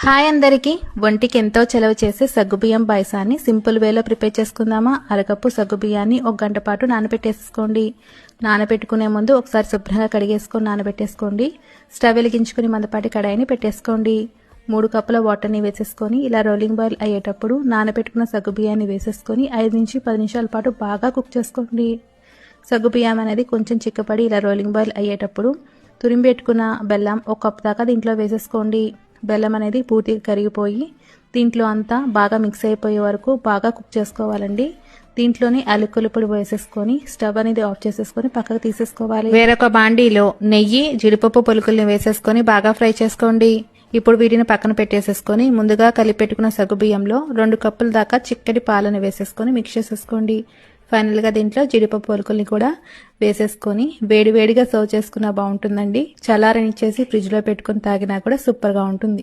Hi అందరికీ ఒంటికి ఎంతో చలవ చేసే సగ్గుబియ్యం పాయసాన్ని సింపుల్ వేలో ప్రిపేర్ చేసుకుందామా. అరకప్పు సగ్గుబియ్యాన్ని 1 గంట పాటు నానబెట్టేసుకోండి. నానబెట్టుకునే ముందు ఒకసారి శుభ్రంగా కడిగేసుకొని నానబెట్టేసుకోండి. స్టవ్ వెలిగించుకుని మందపాటి కడాయిని పెట్టేసుకోండి. 3 కప్పుల వాటర్ని వేసేసుకొని ఇలా రోలింగ్ బాయిల్ అయ్యేటప్పుడు నానబెట్టుకున్న సగ్గుబియ్యాన్ని వేసేసుకొని 5 నుంచి 10 నిమిషాల పాటు బాగా కుక్ చేసుకోండి. సగ్గుబియ్యం అనేది కొంచెం చిక్కపడి ఇలా రోలింగ్ బాయిల్ అయ్యేటప్పుడు తురిమి పెట్టుకున్న బెల్లం 1 కప్పు దాకా దీంట్లో వేసేసుకోండి. బెల్లం అనేది పూర్తిగా కరిగిపోయి దీంట్లో అంతా బాగా మిక్స్ అయిపోయే వరకు బాగా కుక్ చేసుకోవాలండి. దీంట్లోని యాలకుల పొడి వేసేసుకొని స్టవ్ అనేది ఆఫ్ చేసేసుకొని పక్కకు తీసేసుకోవాలి. వేరొక బాండీలో నెయ్యి, జీడిపప్పు పలుకుల్ని వేసేసుకొని బాగా ఫ్రై చేసుకోండి. ఇప్పుడు వీటిని పక్కన పెట్టేసేసుకొని ముందుగా కలిపెట్టుకున్న సగ్గుబియ్యంలో 2 కప్పుల దాకా చిక్కటి పాలను వేసేసుకొని మిక్స్ చేసేసుకోండి. ఫైనల్గా దీంట్లో జీడిపప్పు పలుకుల్ని కూడా వేసేసుకొని వేడివేడిగా సర్వ్ చేసుకున్నా బాగుంటుందండి. చల్లారనిచ్చేసి ఫ్రిడ్జ్లో పెట్టుకొని తాగినా కూడా సూపర్గా ఉంటుంది.